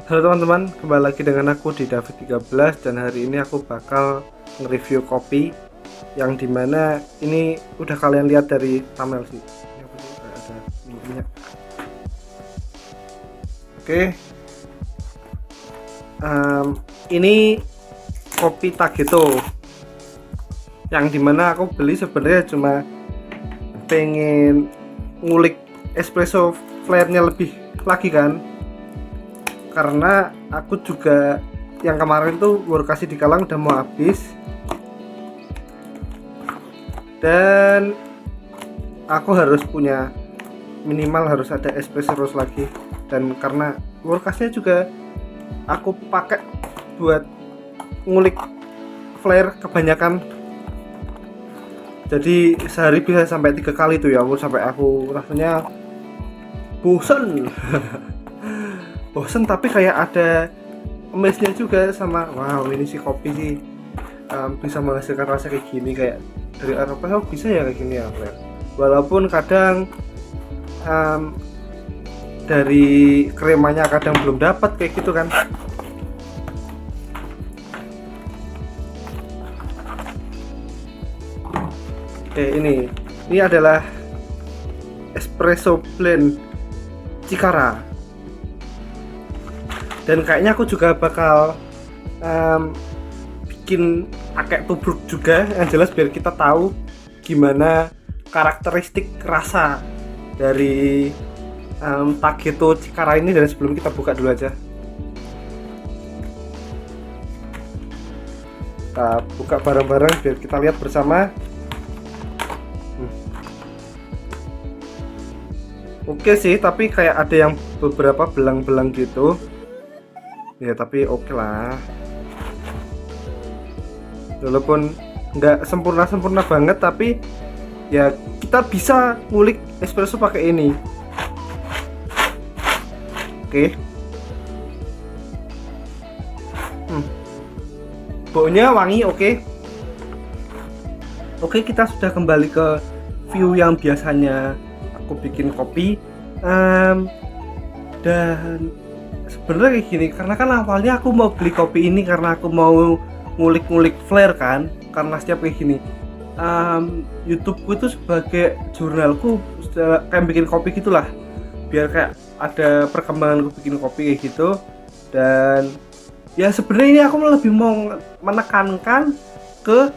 Halo teman-teman, kembali lagi dengan aku di David 13 dan hari ini aku bakal nge-review kopi yang dimana ini udah kalian lihat dari thumbnail sih. Ini apa sih? Kayak ada minyak. Oke, ini kopi Tageto yang dimana aku beli sebenarnya cuma pengen ngulik espresso flair-nya lebih lagi kan, karena aku juga yang kemarin tuh baru kasih di kalang udah mau habis dan aku harus punya minimal harus ada espresso roast lagi, dan karena workasnya juga aku pakai buat ngulik flare kebanyakan, jadi sehari bisa sampai 3 kali tuh ya, sampai aku rasanya bosen. Bosen tapi kayak ada amaze-nya juga sama wow ini si kopi sih bisa menghasilkan rasa kayak gini, kayak dari Eropa bisa ya kayak gini ya Claire. Walaupun kadang dari kremanya kadang belum dapat kayak gitu kan. Oke, ini adalah espresso blend Cikara, dan kayaknya aku juga bakal bikin pakai tubruk juga yang jelas biar kita tahu gimana karakteristik rasa dari Tageto Cikara ini. Dan sebelum kita buka dulu aja, kita buka bareng-bareng biar kita lihat bersama. Oke sih, tapi kayak ada yang beberapa belang-belang gitu ya, tapi oke lah, walaupun nggak sempurna banget, tapi ya kita bisa ngulik espresso pakai ini. Oke. Baunya wangi, oke. Oke, kita sudah kembali ke view yang biasanya aku bikin kopi. Dan sebenarnya kayak gini, karena kan awalnya aku mau beli kopi ini karena aku mau ngulik-ngulik flare kan, karena setiap kayak gini YouTubeku itu sebagai jurnalku kayak bikin kopi gitulah, biar kayak ada perkembangan aku bikin kopi kayak gitu. Dan ya sebenarnya ini aku lebih mau menekankan ke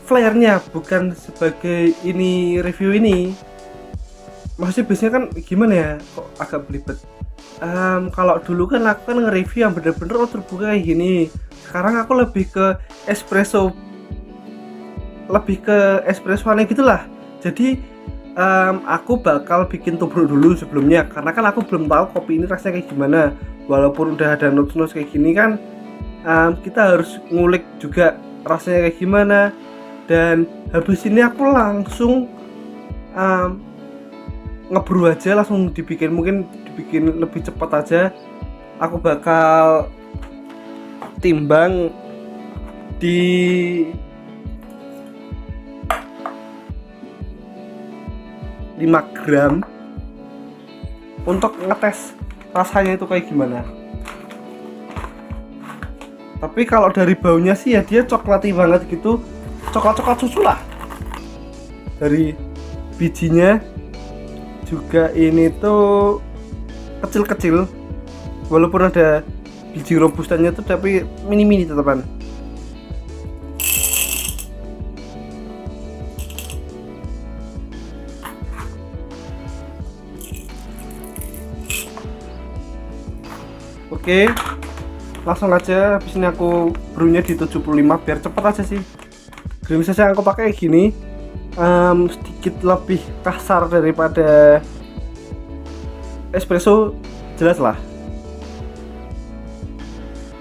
flare-nya, bukan sebagai ini review ini. Maksudnya biasanya kan gimana ya, kok agak belibet. Kalau dulu kan aku kan nge-review yang bener-bener terbuka kayak gini. Sekarang aku lebih ke espressoannya gitulah. Jadi aku bakal bikin tubruk dulu sebelumnya, karena kan aku belum tahu kopi ini rasanya kayak gimana. Walaupun udah ada notes-notes kayak gini kan, kita harus ngulik juga rasanya kayak gimana. Dan habis ini aku langsung ngebrew aja, langsung dibikin, mungkin dibikin lebih cepat aja. Aku bakal timbang di 5 gram untuk ngetes rasanya itu kayak gimana. Tapi kalau dari baunya sih ya dia coklati banget gitu, coklat-coklat susu lah. Dari bijinya juga ini tuh kecil-kecil, walaupun ada biji robustanya tuh tapi mini-mini teman. Oke, langsung aja. Habis ini aku brewnya di 75 biar cepet aja sih. Green saja aku pakai gini, sedikit lebih kasar daripada espresso, jelas lah.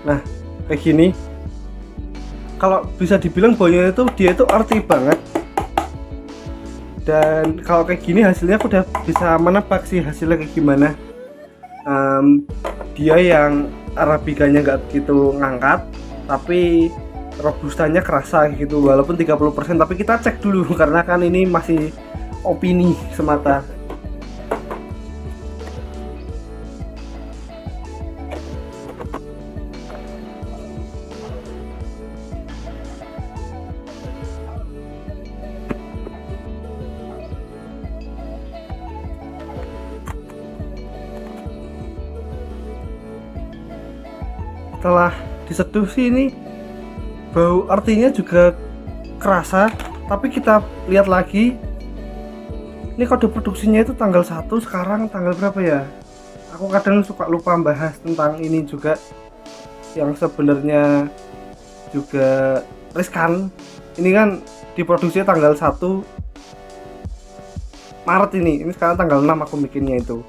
Nah kayak gini, kalau bisa dibilang baunya itu dia itu earthy banget. Dan kalau kayak gini hasilnya aku udah bisa menebak sih hasilnya kayak gimana. Dia yang arabikanya nggak begitu ngangkat, tapi robustanya kerasa gitu, walaupun 30%. Tapi kita cek dulu karena kan ini masih opini semata. setelah diseduh sih ini bau artinya juga kerasa. Tapi kita lihat lagi, ini kode produksinya itu tanggal 1, sekarang tanggal berapa ya? Aku kadang suka lupa bahas tentang ini juga, yang sebenarnya juga riskan. Ini kan diproduksi tanggal 1 Maret ini sekarang tanggal 6 aku bikinnya itu.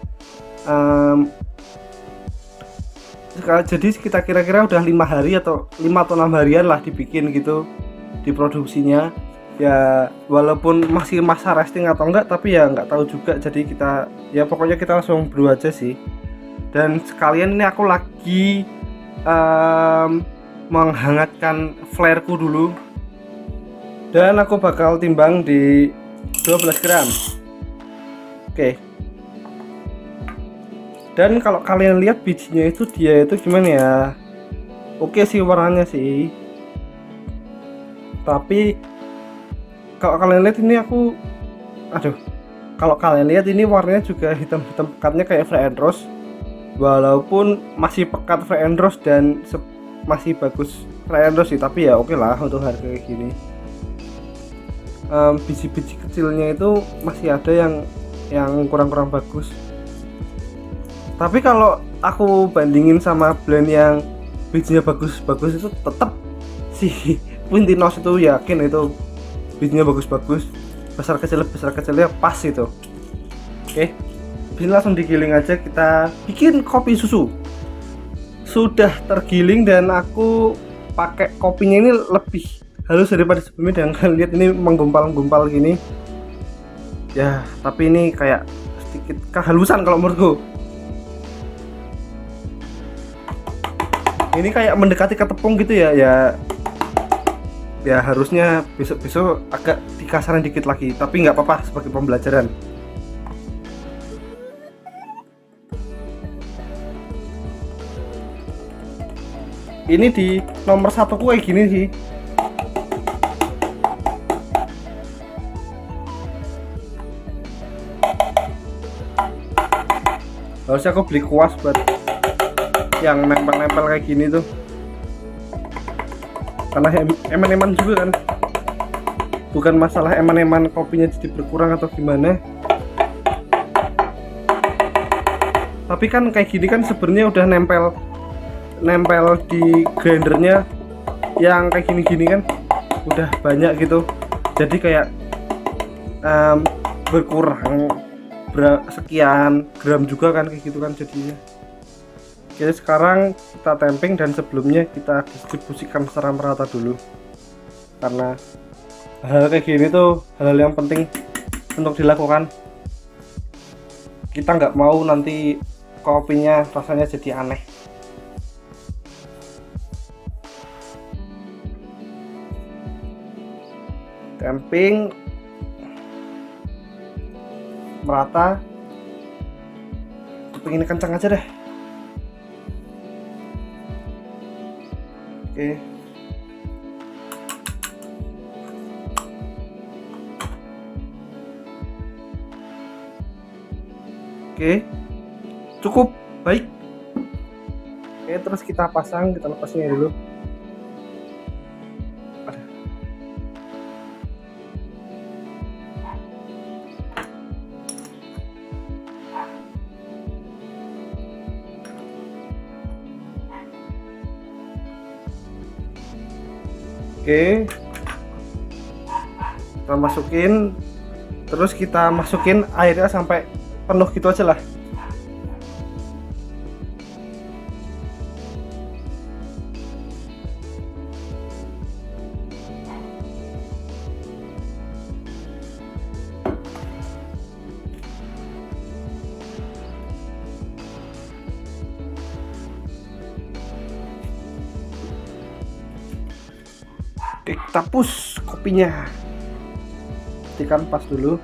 Jadi kita kira-kira udah 5 hari atau 5 atau 6 harian lah dibikin gitu, diproduksinya ya, walaupun masih masa resting atau enggak tapi ya nggak tahu juga. Jadi kita ya pokoknya kita langsung brew aja sih. Dan sekalian ini aku lagi menghangatkan flareku dulu, dan aku bakal timbang di 12 gram. Oke. Dan kalau kalian lihat bijinya itu, dia itu gimana ya, oke sih warnanya sih, tapi kalau kalian lihat ini kalau kalian lihat ini warnanya juga hitam-hitam pekatnya kayak Fly and Rose, walaupun masih pekat Fly and Rose dan masih bagus Fly and Rose sih, tapi ya oke lah untuk harga kayak gini. Biji-biji kecilnya itu masih ada yang kurang-kurang bagus. Tapi kalau aku bandingin sama blend yang bijinya bagus-bagus itu tetap si Quintinos itu, yakin itu bijinya bagus-bagus, besar kecilnya pas itu. Oke, ini langsung digiling aja, kita bikin kopi susu. Sudah tergiling dan aku pakai kopinya ini lebih halus daripada sebelumnya, dan kalian lihat ini menggumpal-gumpal gini ya, tapi ini kayak sedikit kehalusan kalau menurutku. Ini kayak mendekati ke tepung gitu ya harusnya besok agak dikasarin dikit lagi, tapi nggak apa-apa sebagai pembelajaran. Ini di nomor 1 kayak gini sih. Harusnya aku beli kuas buat yang nempel-nempel kayak gini tuh, karena eman-eman juga kan, bukan masalah eman-eman kopinya jadi berkurang atau gimana, tapi kan kayak gini kan sebenarnya udah nempel di grindernya yang kayak gini-gini kan udah banyak gitu, jadi kayak berkurang sekian gram juga kan kayak gitu kan jadinya. Oke, sekarang kita tamping dan sebelumnya kita distribusikan secara merata dulu, karena hal kayak gini tuh hal yang penting untuk dilakukan. Kita nggak mau nanti kopinya rasanya jadi aneh. Tamping merata, pengen kencang aja deh. Oke. Oke. Cukup baik. Oke, terus kita pasang, kita lepasnya dulu. Oke, kita masukin, terus kita masukin airnya sampai penuh gitu aja lah. Oke, kita push kopinya, pastikan pas dulu.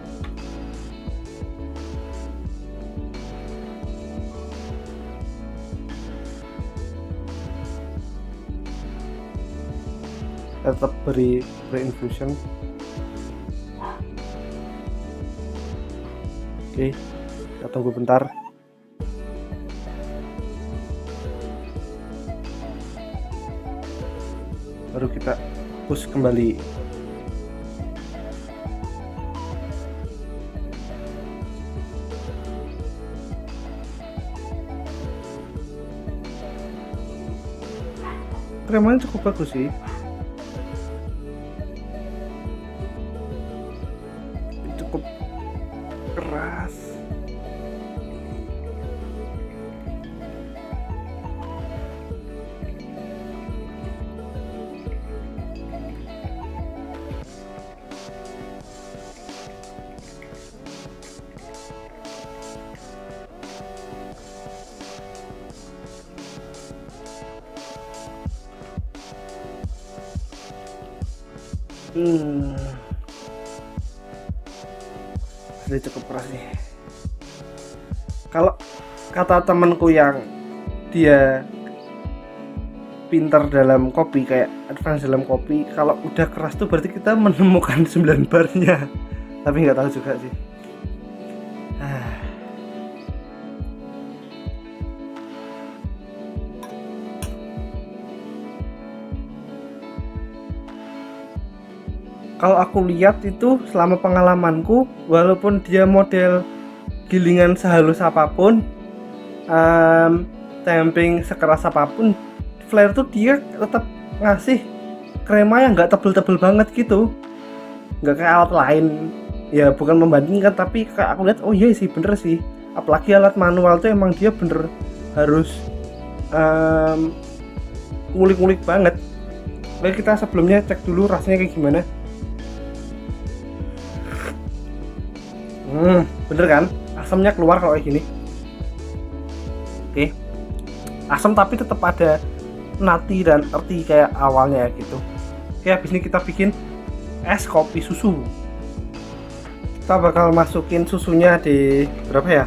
Tetap beri infusion. Oke, kita tunggu bentar. baru kita push kembali. Kremanya cukup bagus sih, cukup keras. Sudah cukup keras nih. Kalau kata temanku yang dia pintar dalam kopi, kayak advance dalam kopi, kalau udah keras tuh berarti kita menemukan 9 barnya. Tapi nggak tahu juga sih. Kalau aku lihat itu selama pengalamanku, walaupun dia model gilingan sehalus apapun, tamping sekeras apapun, flare tuh dia tetap ngasih krema yang nggak tebel-tebel banget gitu, nggak kayak alat lain. Ya bukan membandingkan, tapi kayak aku lihat, oh iya sih bener sih. Apalagi alat manual tuh emang dia bener harus ngulik-ngulik banget. Baik, kita sebelumnya cek dulu rasanya kayak gimana. Bener kan? Asamnya keluar kalau kayak gini. Oke. Asam tapi tetap ada nati dan earthy kayak awalnya gitu. Oke, habis ini kita bikin es kopi susu. Kita bakal masukin susunya di berapa ya?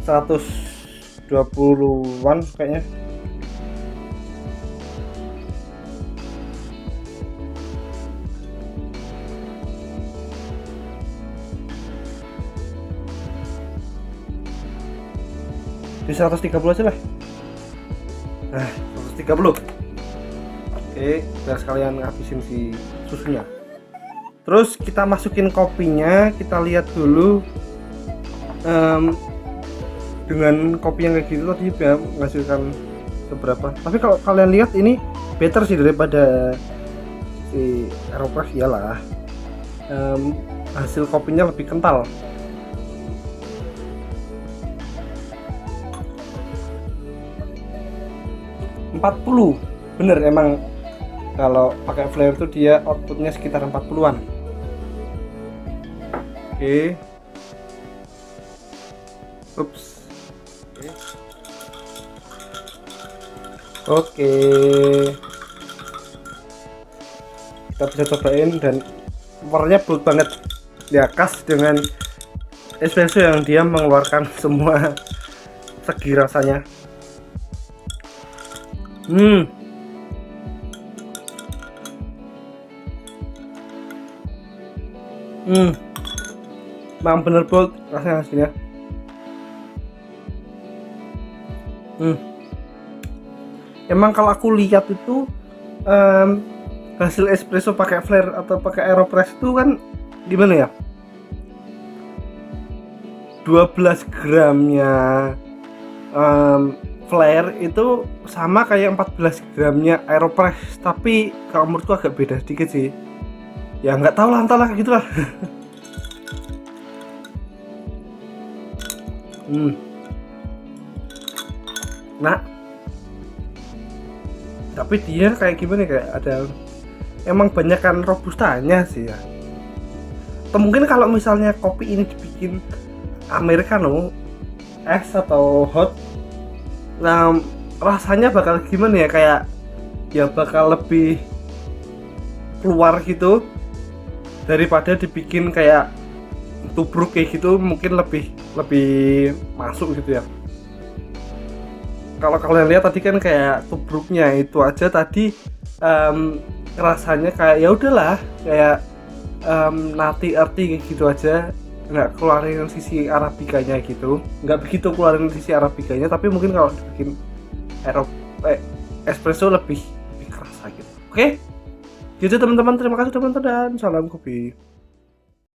120-an kayaknya. Di 130 aja lah. Nah, 130. Oke, biar sekalian ngabisin si susunya. Terus kita masukin kopinya, kita lihat dulu dengan kopi yang kayak gitu tadi ya menghasilkan seberapa. Tapi kalau kalian lihat ini better sih daripada si Aeropress, iyalah. Hasil kopinya lebih kental. Bener emang kalau pakai flare tuh dia outputnya sekitar 40-an. Oke. Ups. Oke. Kita bisa cobain dan warnanya blue banget. Ya khas dengan espresso yang dia mengeluarkan semua segi rasanya. Memang bener bold rasanya hasilnya. Emang kalau aku lihat itu hasil espresso pakai flare atau pakai Aeropress itu kan gimana ya? 12 gramnya flare itu sama kayak 14 gramnya Aeropress, tapi kalau menurutku agak beda sedikit sih. Ya nggak tahu lah, entahlah gitulah. Nah, tapi dia kayak gimana, kayak ada emang banyakan robustanya sih ya. Atau mungkin kalau misalnya kopi ini dibikin americano, es atau hot, nah rasanya bakal gimana ya, kayak ya bakal lebih keluar gitu daripada dibikin kayak tubruk kayak gitu, mungkin lebih masuk gitu ya. Kalau kalian lihat tadi kan kayak tubruknya itu aja tadi rasanya kayak ya udahlah, kayak nati earthy kayak gitu aja, nggak keluarin sisi arabikanya gitu, nggak begitu keluarin sisi arabikanya, tapi mungkin kalau dibikin espresso lebih kerasa gitu. Oke, gitu teman-teman, terima kasih teman-teman dan salam kopi.